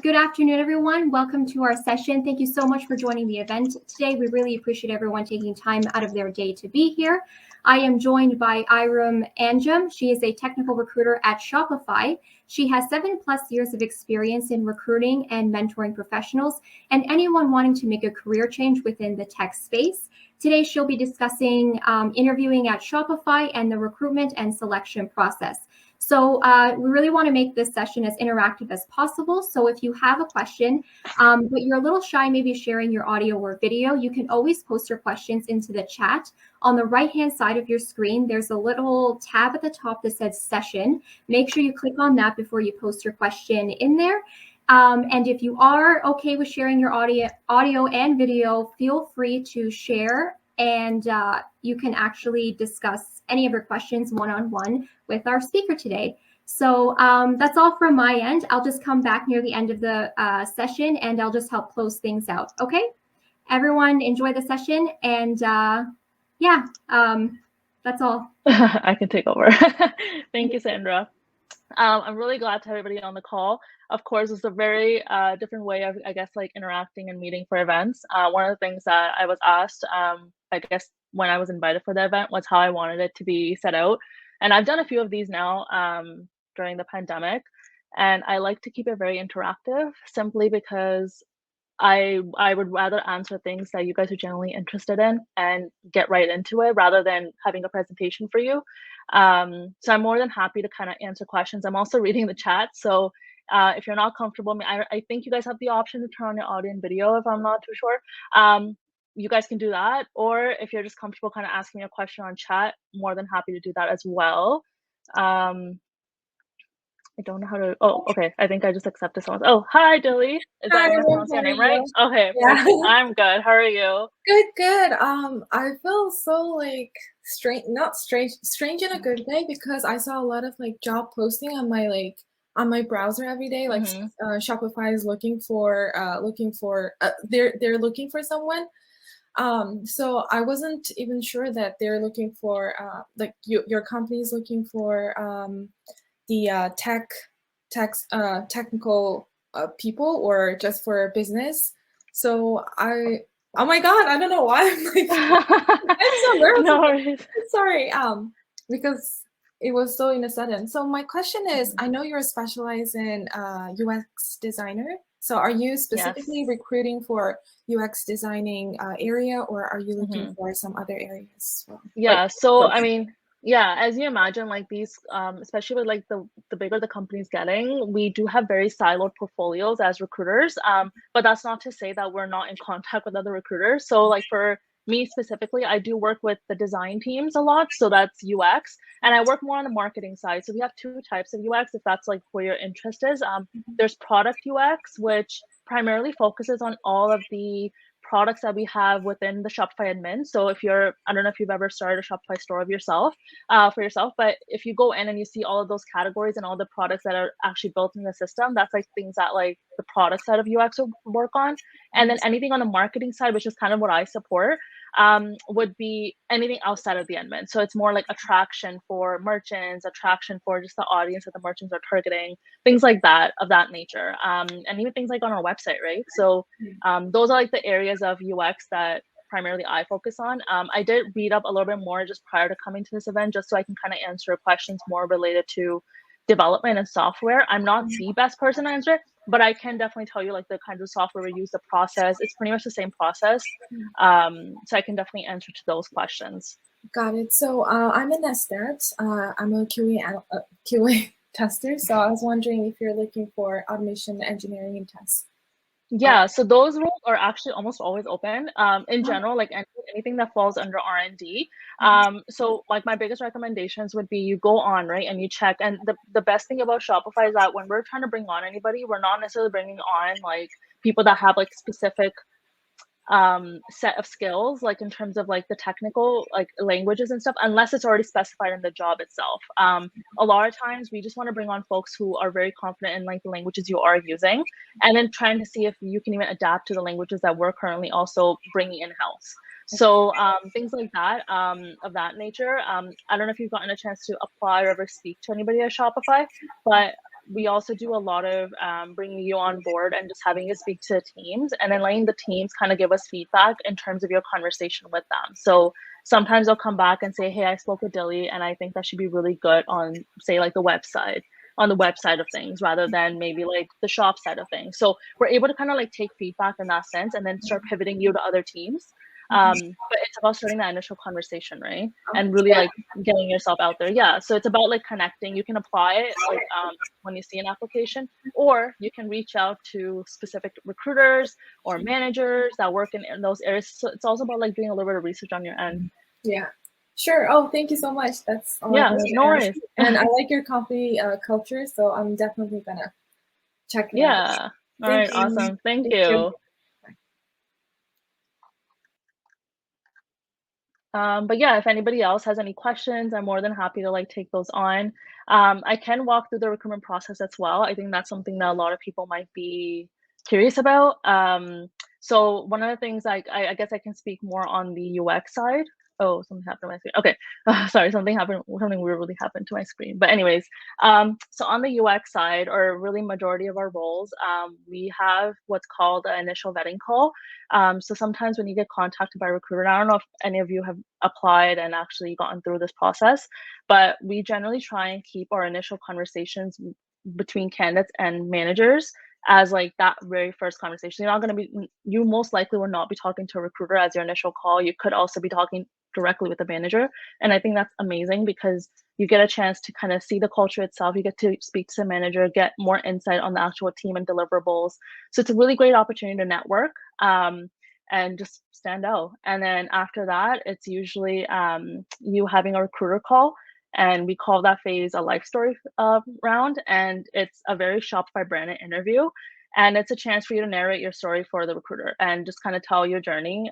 Good afternoon, everyone. Welcome to our session. Thank you so much for joining the event today. We really appreciate everyone taking time out of their day to be here. I am joined by Irum Anjum. She is a technical recruiter at Shopify. She has 7+ years of experience in recruiting and mentoring professionals and anyone wanting to make a career change within the tech space. Today, she'll be discussing interviewing at Shopify and the recruitment and selection process. So we really want to make this session as interactive as possible. So if you have a question, but you're a little shy, maybe sharing your audio or video, you can always post your questions into the chat. On the right-hand side of your screen, there's a little tab at the top that says session. Make sure you click on that before you post your question in there. And if you are okay with sharing your audio and video, feel free to share, and you can actually discuss any of your questions one-on-one with our speaker today. So that's all from my end. I'll just come back near the end of the session and I'll just help close things out. Okay, everyone enjoy the session, and that's all. I can take over. Thank you, Sandra. I'm really glad to have everybody on the call. Of course, it's a very different way of, I guess, like interacting and meeting for events. One of the things that I was asked, I guess, when I was invited for the event was how I wanted it to be set out. And I've done a few of these now during the pandemic. And I like to keep it very interactive simply because I would rather answer things that you guys are generally interested in and get right into it rather than having a presentation for you. So I'm more than happy to kind of answer questions. I'm also reading the chat. So if you're not comfortable, I think you guys have the option to turn on your audio and video if I'm not too sure. You guys can do that. Or if you're just comfortable kind of asking me a question on chat, more than happy to do that as well. I don't know how to. Oh, okay. I think I just accepted someone. Oh, hi, Dilly. Is that I pronounced your name right? Okay, yeah. Perfect. I'm good. How are you? Good. I feel so like strange in a good way, because I saw a lot of like job posting on my browser every day. Like Shopify is looking for they're looking for someone. So I wasn't even sure that they're looking for like your company is looking for the technical people, or just for business. So oh my god, I don't know why I'm like I'm so nervous. No worries. Sorry, because it was so in a sudden. So my question is, I know you're specialized in UX designer. So are you specifically recruiting for UX designing area, or are you looking for some other areas as well? Yeah, like, so I mean, yeah, as you imagine, like these, especially with like the bigger the company's getting, we do have very siloed portfolios as recruiters. But that's not to say that we're not in contact with other recruiters. So like for me specifically, I do work with the design teams a lot. So that's UX, and I work more on the marketing side. So we have two types of UX, if that's like where your interest is. There's product UX, which primarily focuses on all of the products that we have within the Shopify admin. So if I don't know if you've ever started a Shopify store of yourself, for yourself, but if you go in and you see all of those categories and all the products that are actually built in the system, that's like things that like the product side of UX will work on. And then anything on the marketing side, which is kind of what I support, would be anything outside of the admin. So it's more like attraction for merchants, attraction for just the audience that the merchants are targeting, things like that, of that nature. And even things like on our website, right? So those are like the areas of UX that primarily I focus on. I did read up a little bit more just prior to coming to this event, just so I can kind of answer questions more related to development and software. I'm not the best person to answer it, but I can definitely tell you like the kinds of software we use, the process. It's pretty much the same process. So I can definitely answer to those questions. Got it. So I'm an SDET. I'm a QA tester. So I was wondering if you're looking for automation engineering and tests. Yeah, so those roles are actually almost always open. In general, like anything that falls under R&D. So like my biggest recommendations would be you go on, right, and you check. And the best thing about Shopify is that when we're trying to bring on anybody, we're not necessarily bringing on like people that have like specific set of skills, like in terms of like the technical like languages and stuff, unless it's already specified in the job itself. A lot of times we just want to bring on folks who are very confident in like the languages you are using, and then trying to see if you can even adapt to the languages that we're currently also bringing in-house. So things like that, of that nature. I don't know if you've gotten a chance to apply or ever speak to anybody at Shopify, but we also do a lot of bringing you on board and just having you speak to teams, and then letting the teams kind of give us feedback in terms of your conversation with them. So sometimes they'll come back and say, hey, I spoke with Dilly and I think that should be really good on, say, like the website, on the website of things, rather than maybe like the shop side of things. So we're able to kind of like take feedback in that sense and then start pivoting you to other teams. But it's about starting that initial conversation, right? And really like getting yourself out there. Yeah. So it's about like connecting. You can apply it like when you see an application, or you can reach out to specific recruiters or managers that work in those areas. So it's also about like doing a little bit of research on your end. Yeah. Sure. Oh, thank you so much. That's all. Yeah, no worries. And I like your company culture, so I'm definitely gonna check it out. Yeah. All right. Awesome. Thank you. But yeah, if anybody else has any questions, I'm more than happy to like take those on. I can walk through the recruitment process as well. I think that's something that a lot of people might be curious about. So one of the things I guess I can speak more on the UX side. Oh, something happened to my screen. Okay, sorry, something weird really happened to my screen. But anyways, so on the UX side, or really majority of our roles, we have what's called an initial vetting call. So sometimes when you get contacted by a recruiter, I don't know if any of you have applied and actually gotten through this process, but we generally try and keep our initial conversations between candidates and managers as like that very first conversation. You're not going to be, you most likely will not be talking to a recruiter as your initial call. You could also be talking directly with the manager. And I think that's amazing because you get a chance to kind of see the culture itself. You get to speak to the manager, get more insight on the actual team and deliverables. So it's a really great opportunity to network and just stand out. And then after that, it's usually you having a recruiter call. And we call that phase a life story round. And it's a very Shopify branded interview. And it's a chance for you to narrate your story for the recruiter and just kind of tell your journey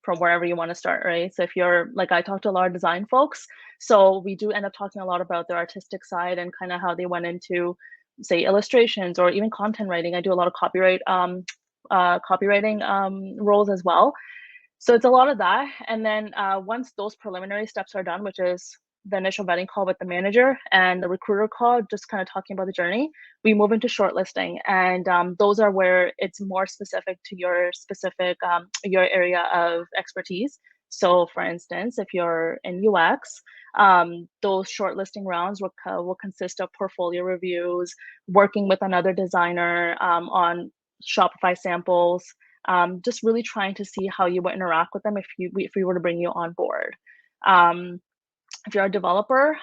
from wherever you want to start, right? So if you're, like, I talk to a lot of design folks, so we do end up talking a lot about their artistic side and kind of how they went into, say, illustrations or even content writing. I do a lot of copywriting roles as well. So it's a lot of that. And then once those preliminary steps are done, which is the initial vetting call with the manager and the recruiter call, just kind of talking about the journey, we move into shortlisting. And those are where it's more specific to your your area of expertise. So for instance, if you're in UX, those shortlisting rounds will consist of portfolio reviews, working with another designer on Shopify samples, just really trying to see how you would interact with them if we were to bring you on board. If you're a developer,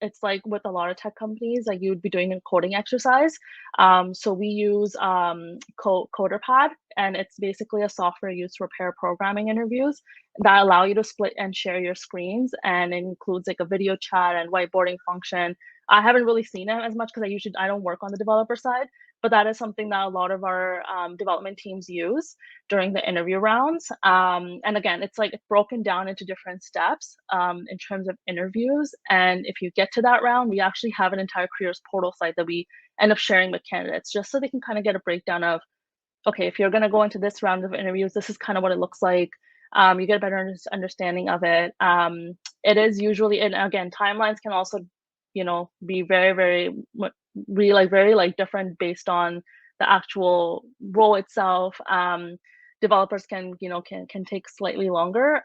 it's like with a lot of tech companies, like you would be doing a coding exercise. So we use CoderPad, and it's basically a software used to prepare programming interviews that allow you to split and share your screens, and it includes like a video chat and whiteboarding function. I haven't really seen it as much because I don't work on the developer side, but that is something that a lot of our development teams use during the interview rounds. And again, it's like broken down into different steps in terms of interviews. And if you get to that round, we actually have an entire careers portal site that we end up sharing with candidates, just so they can kind of get a breakdown of, okay, if you're going to go into this round of interviews, this is kind of what it looks like. You get a better understanding of it. It is usually, and again, timelines can also, be very, very, very different based on the actual role itself. Developers can take slightly longer.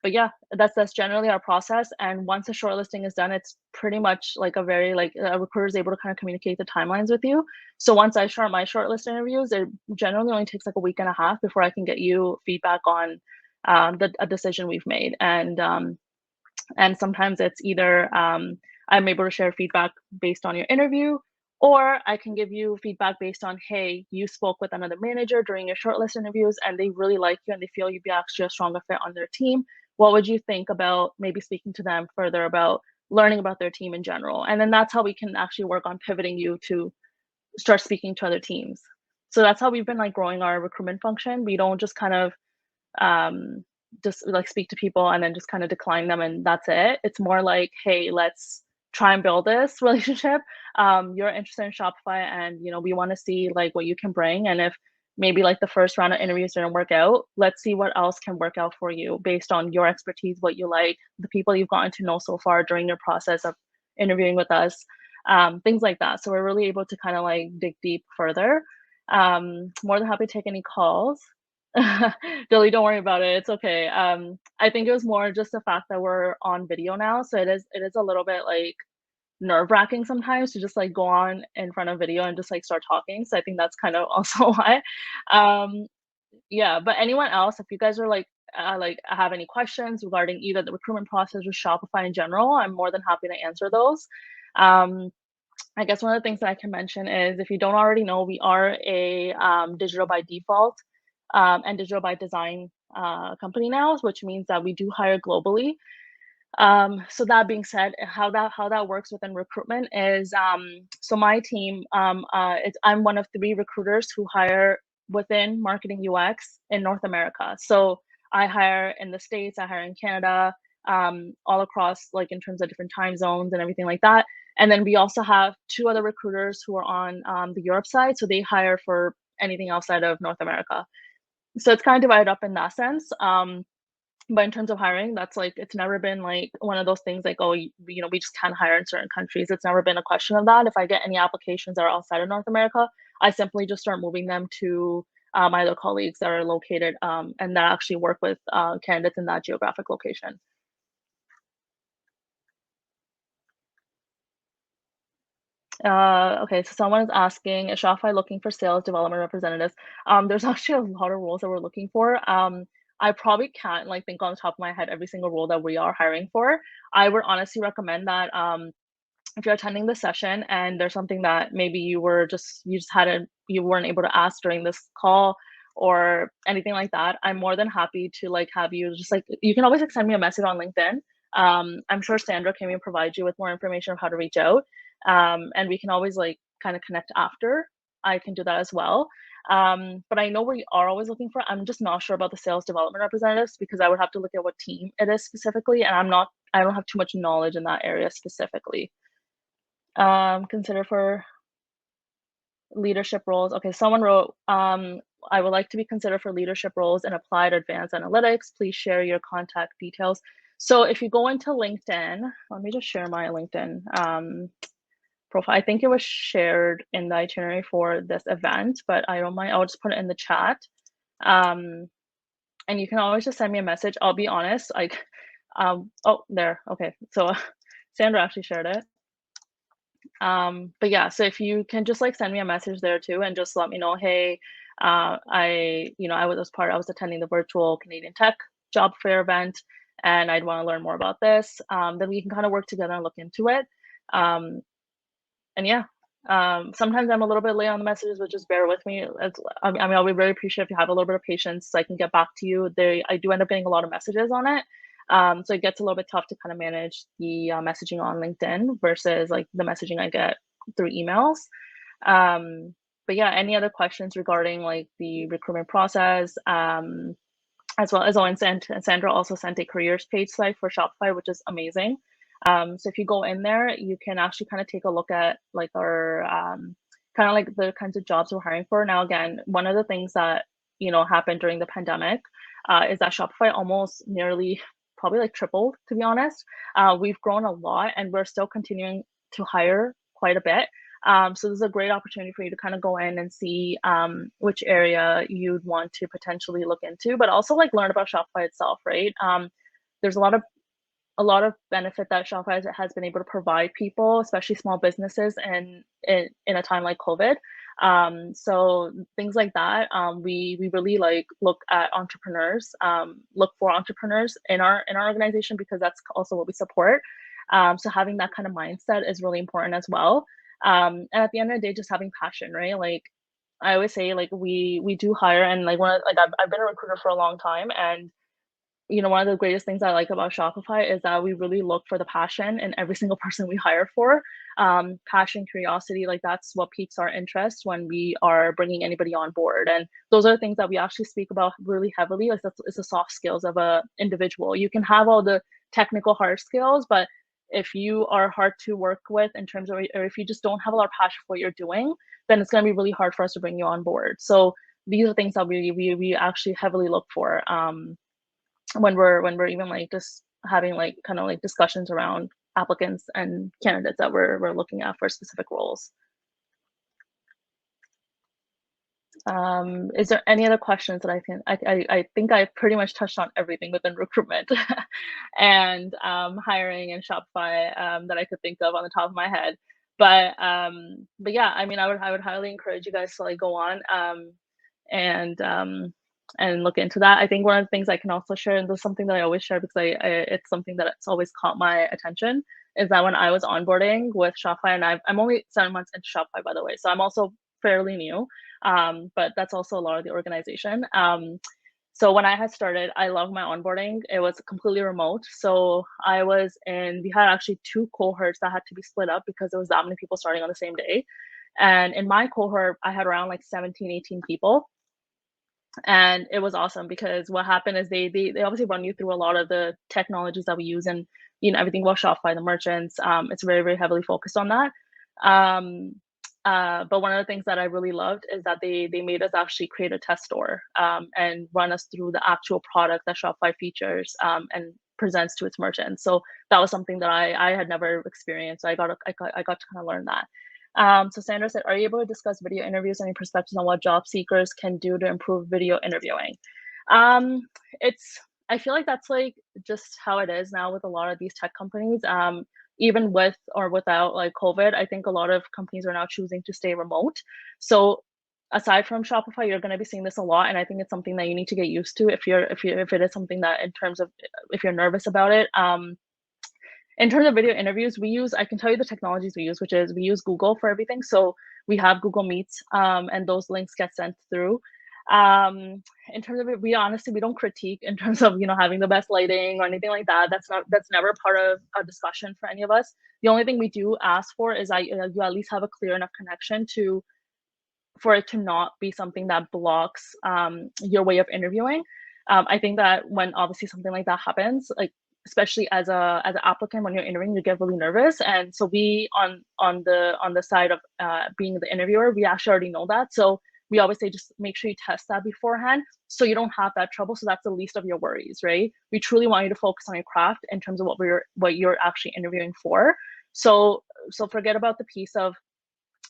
But yeah, that's generally our process. And once the shortlisting is done, it's pretty much like a recruiter is able to kind of communicate the timelines with you. So once I start my shortlist interviews, it generally only takes like a week and a half before I can get you feedback on a decision we've made. And sometimes it's either I'm able to share feedback based on your interview, or I can give you feedback based on, hey, you spoke with another manager during your shortlist interviews and they really like you and they feel you'd be actually a stronger fit on their team. What would you think about maybe speaking to them further about learning about their team in general? And then that's how we can actually work on pivoting you to start speaking to other teams. So that's how we've been like growing our recruitment function. We don't just kind of just like speak to people and then just kind of decline them and that's it. It's more like, hey, let's try and build this relationship. You're interested in Shopify and we want to see like what you can bring, and if maybe like the first round of interviews didn't work out, let's see what else can work out for you based on your expertise, what you like, the people you've gotten to know so far during your process of interviewing with us. things like that. So we're really able to kind of like dig deep further. More than happy to take any calls. Billy, don't worry about it. It's okay. I think it was more just the fact that we're on video now, so it is a little bit like nerve-wracking sometimes to just like go on in front of video and just like start talking. So I think that's kind of also why. Um, yeah, but anyone else, if you guys are like have any questions regarding either the recruitment process or Shopify in general, I'm more than happy to answer those. I guess one of the things that I can mention is if you don't already know, we are a digital by default and digital by design company now, which means that we do hire globally. So that being said, how that works within recruitment is so my team, I'm one of 3 recruiters who hire within marketing UX in North America. So I hire in the States, I hire in Canada, all across like in terms of different time zones and everything like that. And then we also have 2 other recruiters who are on the Europe side, so they hire for anything outside of North America. So it's kind of divided up in that sense. But in terms of hiring, that's like it's never been like one of those things like, oh, we just can't hire in certain countries. It's never been a question of that. If I get any applications that are outside of North America, I simply just start moving them to my other colleagues that are located and that actually work with candidates in that geographic location. Okay, so someone is asking, is Shopify looking for sales development representatives? There's actually a lot of roles that we're looking for. I probably can't like think on the top of my head every single role that we are hiring for. I would honestly recommend that if you're attending the session and there's something that maybe you weren't able to ask during this call or anything like that, I'm more than happy to like have you just like you can always like send me a message on LinkedIn. I'm sure Sandra can maybe provide you with more information of how to reach out. And we can always like kind of connect after. I can do that as well. But I know we are always looking for. I'm just not sure about the sales development representatives because I would have to look at what team it is specifically, and I don't have too much knowledge in that area specifically. Consider for leadership roles. Okay, someone wrote, I would like to be considered for leadership roles in applied advanced analytics. Please share your contact details. So if you go into LinkedIn, let me just share my LinkedIn profile. I think it was shared in the itinerary for this event, but I don't mind. I'll just put it in the chat. And you can always just send me a message. I'll be honest, like, oh, there. Okay, so Sandra actually shared it. But yeah, so if you can just like send me a message there too and just let me know, hey, I was attending the virtual Canadian Tech job fair event and I'd want to learn more about this. Then we can kind of work together and look into it. And yeah, sometimes I'm a little bit late on the messages, but just bear with me. I'll be very appreciative if you have a little bit of patience so I can get back to you. I do end up getting a lot of messages on it. So it gets a little bit tough to kind of manage the messaging on LinkedIn versus like the messaging I get through emails. But yeah, any other questions regarding like the recruitment process, as well as Sandra also sent a careers page site for Shopify, which is amazing. So if you go in there, you can actually kind of take a look at like our kind of like the kinds of jobs we're hiring for. Now, again, one of the things that happened during the pandemic is that Shopify almost nearly probably like tripled, to be honest. We've grown a lot and we're still continuing to hire quite a bit. So this is a great opportunity for you to kind of go in and see which area you'd want to potentially look into, but also like learn about Shopify itself, right? There's a lot of benefit that Shopify has been able to provide people, especially small businesses, and in a time like COVID. So things like that, we really like look at entrepreneurs, look for entrepreneurs in our organization because that's also what we support. So having that kind of mindset is really important as well. And at the end of the day, just having passion, right? Like I always say, like we do hire, and like I've been a recruiter for a long time, and one of the greatest things I like about Shopify is that we really look for the passion in every single person we hire for. Passion, curiosity, like that's what piques our interest when we are bringing anybody on board. And those are the things that we actually speak about really heavily. Like it's the soft skills of a individual. You can have all the technical hard skills, but if you are hard to work with in terms of, or if you just don't have a lot of passion for what you're doing, then it's going to be really hard for us to bring you on board. So these are things that we actually heavily look for. When we're even like just having like kind of like discussions around applicants and candidates that we're looking at for specific roles. Is there any other questions that I think I pretty much touched on everything within recruitment and hiring and Shopify that I could think of on the top of my head. But yeah, I mean, I would highly encourage you guys to like go on and look into that. I think one of the things I can also share, and this is something that I always share because it's something that it's always caught my attention, is that when I was onboarding with Shopify, and I'm only 7 months into Shopify, by the way, so I'm also fairly new, but that's also a lot of the organization. So when I had started, I loved my onboarding. It was completely remote. So we had actually 2 cohorts that had to be split up because there was that many people starting on the same day. And in my cohort, I had around like 17, 18 people. And it was awesome because what happened is they obviously run you through a lot of the technologies that we use and, you know, everything about Shopify, the merchants. It's very, very heavily focused on that. But one of the things that I really loved is that they made us actually create a test store and run us through the actual product that Shopify features and presents to its merchants. So that was something that I had never experienced. So I got to kind of learn that. So Sandra said, are you able to discuss video interviews and any perspectives on what job seekers can do to improve video interviewing? I feel like that's like just how it is now with a lot of these tech companies. Even with or without like COVID, I think a lot of companies are now choosing to stay remote. So aside from Shopify, you're going to be seeing this a lot, and I think it's something that you need to get used to if it is something that, in terms of if you're nervous about it. In terms of video interviews, I can tell you the technologies we use, which is we use Google for everything. So we have Google Meets, and those links get sent through. In terms of it, we don't critique in terms of, you know, having the best lighting or anything like that. That's never part of a discussion for any of us. The only thing we do ask for is you at least have a clear enough connection for it to not be something that blocks your way of interviewing. I think that when obviously something like that happens, like especially as an applicant, when you're interviewing, you get really nervous. And so we on the side of being the interviewer, we actually already know that. So we always say just make sure you test that beforehand so you don't have that trouble. So that's the least of your worries, right? We truly want you to focus on your craft in terms of what you're actually interviewing for. So forget about the piece of,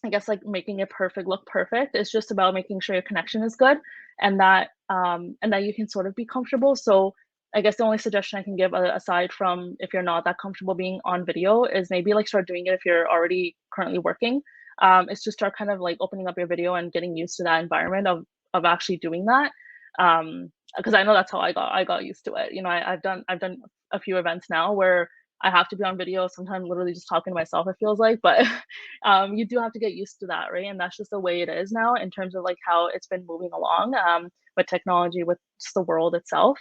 I guess, like making it perfect look perfect. It's just about making sure your connection is good and that you can sort of be comfortable. So I guess the only suggestion I can give, aside from if you're not that comfortable being on video, is maybe like start doing it if you're already currently working. It's just start kind of like opening up your video and getting used to that environment of actually doing that. Because I know that's how I got used to it. You know, I've done a few events now where I have to be on video, sometimes literally just talking to myself, it feels like, but you do have to get used to that, right? And that's just the way it is now in terms of like how it's been moving along with technology, with just the world itself.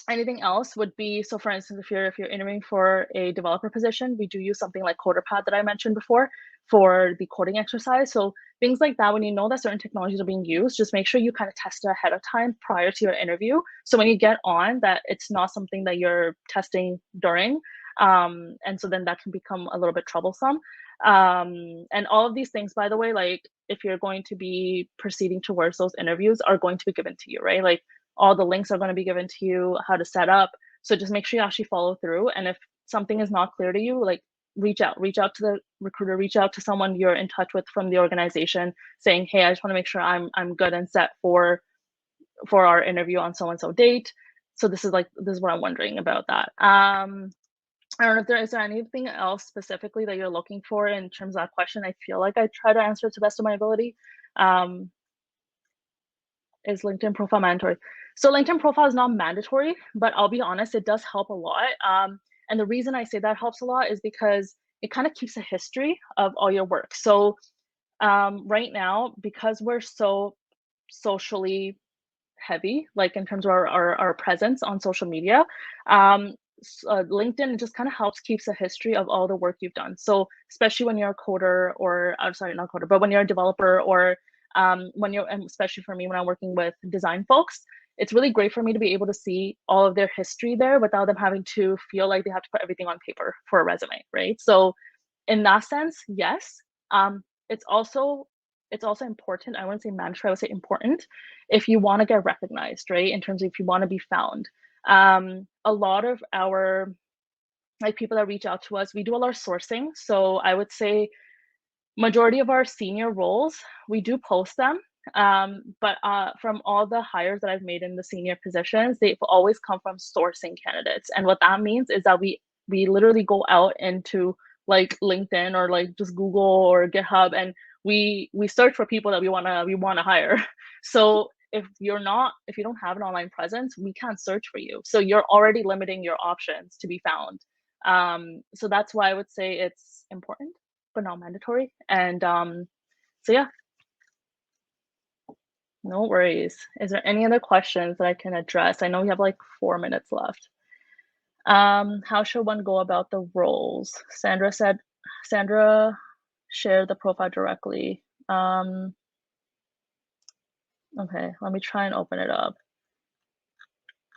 Anything else would be, so for instance, if you're interviewing for a developer position, we do use something like CoderPad that I mentioned before for the coding exercise. So things like that, when you know that certain technologies are being used, just make sure you kind of test it ahead of time prior to your interview. So when you get on, that it's not something that you're testing during. And so then that can become a little bit troublesome. And all of these things, by the way, like if you're going to be proceeding towards those interviews, are going to be given to you, right? Like all the links are going to be given to you, how to set up. So just make sure you actually follow through. And if something is not clear to you, like reach out to the recruiter, reach out to someone you're in touch with from the organization saying, hey, I just want to make sure I'm good and set for our interview on so-and-so date. So this is what I'm wondering about that. I don't know if is there anything else specifically that you're looking for in terms of that question. I feel like I try to answer it to the best of my ability. Is LinkedIn profile mandatory? So LinkedIn profile is not mandatory, but I'll be honest, it does help a lot. And the reason I say that helps a lot is because it kind of keeps a history of all your work. So right now, because we're so socially heavy, like in terms of our presence on social media, LinkedIn just kind of helps keeps a history of all the work you've done. So especially when you're a coder, or I'm sorry, not coder, but when you're a developer, or when you're, and especially for me when I'm working with design folks, it's really great for me to be able to see all of their history there without them having to feel like they have to put everything on paper for a resume, right? So in that sense, yes. It's also important. I wouldn't say mandatory, I would say important if you want to get recognized, right? In terms of if you want to be found. A lot of our like people that reach out to us, we do a lot of sourcing. So I would say majority of our senior roles, we do post them. But from all the hires that I've made in the senior positions, they've always come from sourcing candidates. And what that means is that we literally go out into like LinkedIn or like just Google or GitHub, and we search for people that we wanna hire. So if you don't have an online presence, we can't search for you. So you're already limiting your options to be found. So that's why I would say it's important, but not mandatory. And so yeah, no worries. Is there any other questions that I can address? I know we have like 4 minutes left. How should one go about the roles? Sandra shared the profile directly. Okay, let me try and open it up.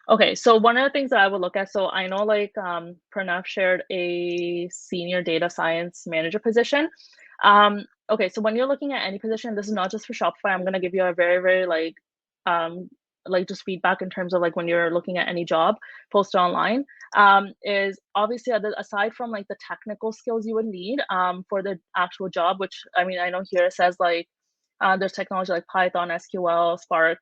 Okay, so one of the things that I would look at, so I know like Pranav shared a senior data science manager position. Okay, so when you're looking at any position, this is not just for Shopify. I'm gonna give you a very, very like just feedback in terms of like when you're looking at any job posted online, is obviously aside from like the technical skills you would need for the actual job, which I mean, I know here it says like there's technology like Python, SQL, Spark.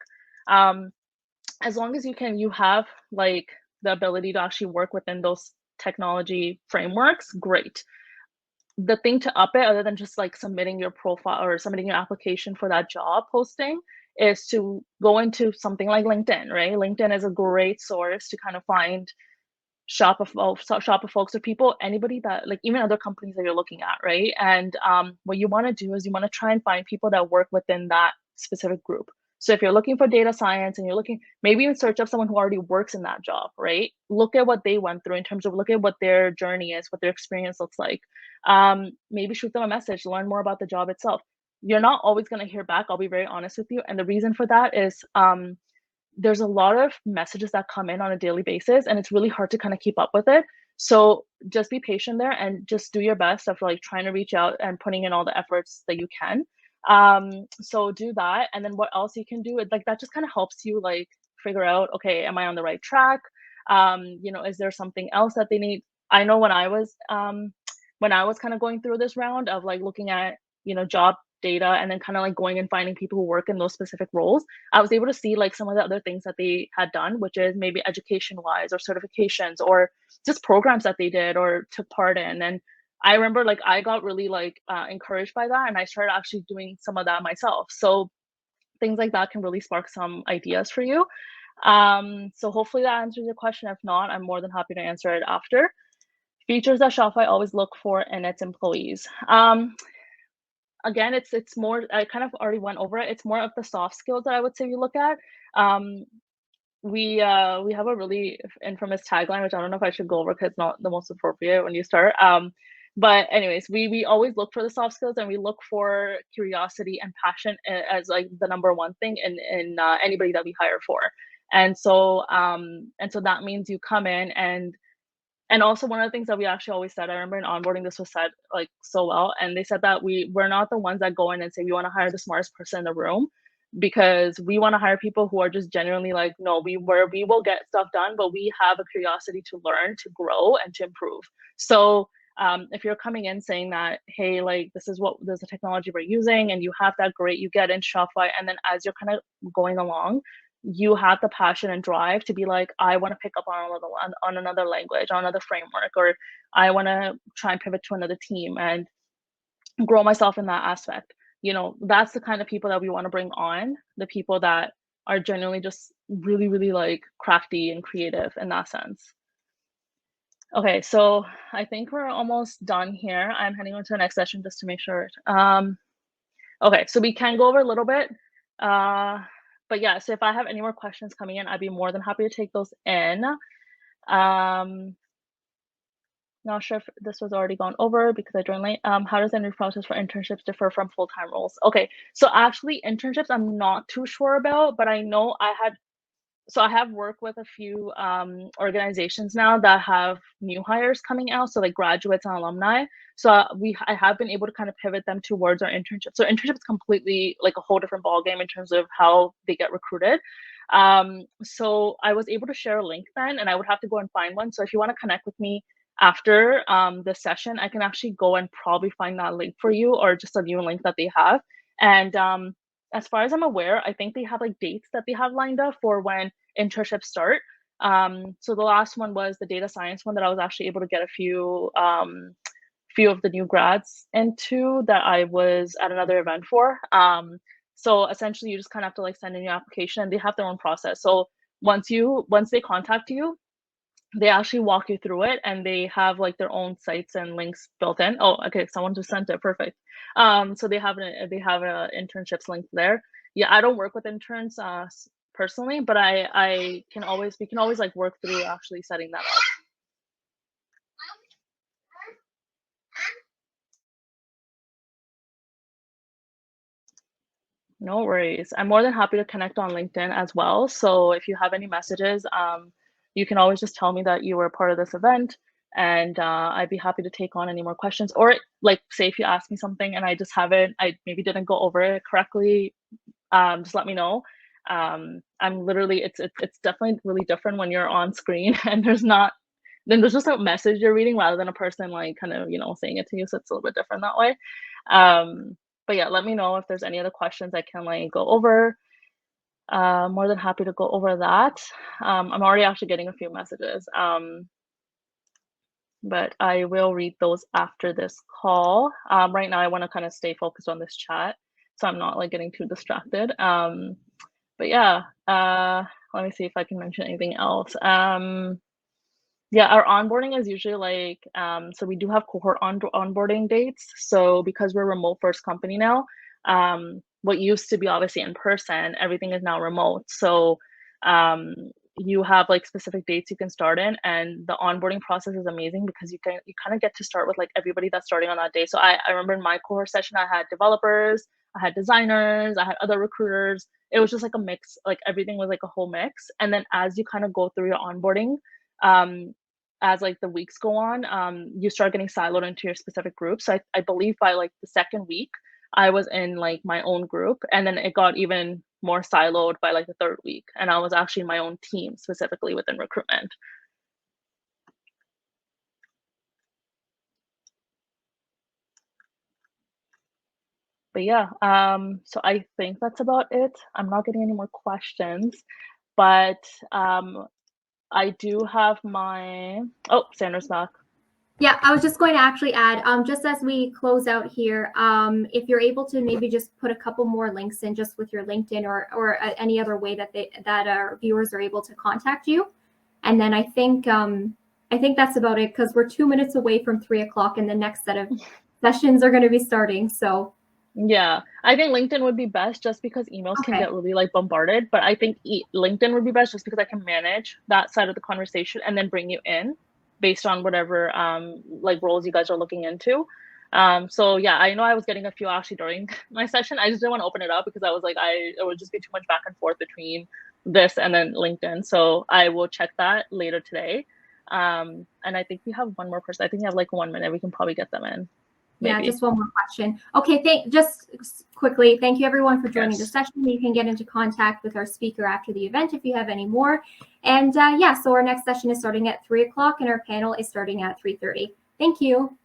As long as you have like the ability to actually work within those technology frameworks, great. The thing to up it, other than just like submitting your profile or submitting your application for that job posting, is to go into something like LinkedIn, right? LinkedIn is a great source to kind of find Shopify folks or people, anybody that like even other companies that you're looking at, right? And what you want to do is you want to try and find people that work within that specific group. So if you're looking for data science and you're looking, maybe even search up someone who already works in that job, right? Look at what they went through in terms of look at what their journey is, what their experience looks like. Maybe shoot them a message, learn more about the job itself. You're not always going to hear back. I'll be very honest with you. And the reason for that is there's a lot of messages that come in on a daily basis, and it's really hard to kind of keep up with it. So just be patient there and just do your best of like trying to reach out and putting in all the efforts that you can. So do that. And then what else you can do, like that just kind of helps you like figure out, okay, am I on the right track? Is there something else that they need? I know when I was kind of going through this round of like looking at, job data and then kind of like going and finding people who work in those specific roles, I was able to see like some of the other things that they had done, which is maybe education wise or certifications or just programs that they did or took part in. And I remember like I got really like encouraged by that, and I started actually doing some of that myself. So things like that can really spark some ideas for you. So hopefully that answers your question. If not, I'm more than happy to answer it after. Features that Shopify always look for in its employees. Again, it's more, I kind of already went over it. It's more of the soft skills that I would say we look at. We have a really infamous tagline, which I don't know if I should go over because it's not the most appropriate when you start. But anyways, we always look for the soft skills, and we look for curiosity and passion as like the number one thing in anybody that we hire for. And so that means you come in and also one of the things that we actually always said, I remember in onboarding, this was said like so well, and they said that we're not the ones that go in and say we want to hire the smartest person in the room, because we want to hire people who are just genuinely like, no, we will get stuff done, but we have a curiosity to learn, to grow, and to improve. So if you're coming in saying that, hey, like there's the technology we're using, and you have that, great, you get in Shopify, and then as you're kind of going along, you have the passion and drive to be like, I want to pick up on another language, on another framework, or I want to try and pivot to another team and grow myself in that aspect. That's the kind of people that we want to bring on, the people that are genuinely just really, really like crafty and creative in that sense. Okay, so I think we're almost done here. I'm heading on to the next session just to make sure. Okay, so we can go over a little bit. But yeah, so if I have any more questions coming in, I'd be more than happy to take those in. Not sure if this was already gone over because I joined late. How does the interview process for internships differ from full-time roles? Okay, so actually internships I'm not too sure about, but I know I have worked with a few organizations now that have new hires coming out, so like graduates and alumni. So I have been able to kind of pivot them towards our internship. So internship is completely like a whole different ballgame in terms of how they get recruited. So I was able to share a link then, and I would have to go and find one. So if you want to connect with me after the session, I can actually go and probably find that link for you, or just a new link that they have. And as far as I'm aware, I think they have like dates that they have lined up for when internships start. So the last one was the data science one that I was actually able to get a few of the new grads into, that I was at another event for. So essentially you just kind of have to like send in your application, and they have their own process. So once they contact you, they actually walk you through it, and they have like their own sites and links built in. Oh, okay, someone just sent it. Perfect. So they have a internships link there. Yeah, I don't work with interns personally, but we can always like work through actually setting that up. No worries. I'm more than happy to connect on LinkedIn as well. So if you have any messages, you can always just tell me that you were part of this event, and I'd be happy to take on any more questions. Or like, say if you ask me something and I maybe didn't go over it correctly, just let me know. I'm literally, it's definitely really different when you're on screen and there's just a message you're reading rather than a person like kind of, saying it to you. So it's a little bit different that way. But yeah, let me know if there's any other questions I can like go over. More than happy to go over that. I'm already actually getting a few messages, but I will read those after this call. Right now I want to kind of stay focused on this chat, so I'm not like getting too distracted. But yeah, let me see if I can mention anything else. Yeah, our onboarding is usually like, so we do have cohort onboarding dates. So because we're a remote first company now, what used to be obviously in person, everything is now remote. So you have like specific dates you can start in, and the onboarding process is amazing because you kind of get to start with like everybody that's starting on that day. So I remember in my cohort session, I had developers, I had designers, I had other recruiters. It was just like a mix, like everything was like a whole mix. And then as you kind of go through your onboarding, as like the weeks go on, you start getting siloed into your specific groups. So I believe by like the second week, I was in like my own group, and then it got even more siloed by like the third week, and I was actually in my own team specifically within recruitment. But yeah, so I think that's about it. I'm not getting any more questions, but I do have Sandra's back. Yeah, I was just going to actually add, just as we close out here, if you're able to maybe just put a couple more links in just with your LinkedIn or any other way that our viewers are able to contact you. And then I think that's about it, because we're 2 minutes away from 3:00 and the next set of sessions are going to be starting. So yeah, I think LinkedIn would be best just because emails can get really like bombarded. But I think LinkedIn would be best just because I can manage that side of the conversation and then bring you in based on whatever like roles you guys are looking into. So yeah, I know I was getting a few actually during my session. I just didn't want to open it up because I was like, it would just be too much back and forth between this and then LinkedIn. So I will check that later today. And I think we have one more person. I think we have like 1 minute. We can probably get them in. Maybe. Yeah, just one more question. Okay, just quickly, thank you everyone for joining the session. You can get into contact with our speaker after the event if you have any more. And so our next session is starting at 3:00 and our panel is starting at 3:30. Thank you.